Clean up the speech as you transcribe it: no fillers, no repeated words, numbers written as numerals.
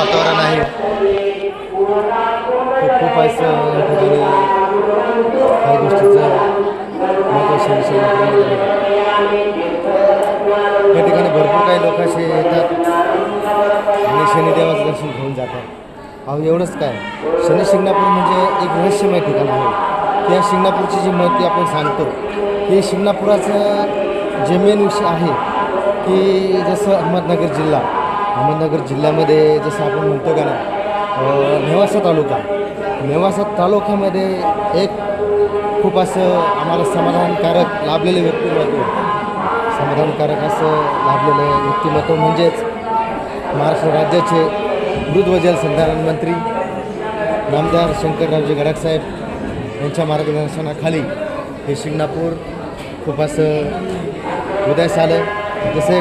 वातावरण आहे ते खूप असं या ठिकाणी काही गोष्टीचं महत्त्व शिवसेनेमध्ये या ठिकाणी भरपूर काही लोक असे येतात आणि शनिदेवाचं दर्शन घेऊन जातात। अहो एवढंच काय, शनी शिंगणापूर म्हणजे एक रहस्यमय ठिकाण आहे। त्या शिंगणापूरची जी माहिती आपण सांगतो की शिंगणापुराचं जे मेन विषय आहे की जसं अहमदनगर जिल्ह्यामध्ये जसं आपण म्हणतो का ना नेवासा तालुक्यामध्ये एक खूप असं आम्हाला समाधानकारक लाभलेलं व्यक्तिमत्व म्हणजेच महाराष्ट्र राज्याचे मृद व जलसंधारण मंत्री नामदार शंकररावजी गडाखसाहेब यांच्या मार्गदर्शनाखाली हे शिंगणापूर खूप असं उदयास आलं। जसं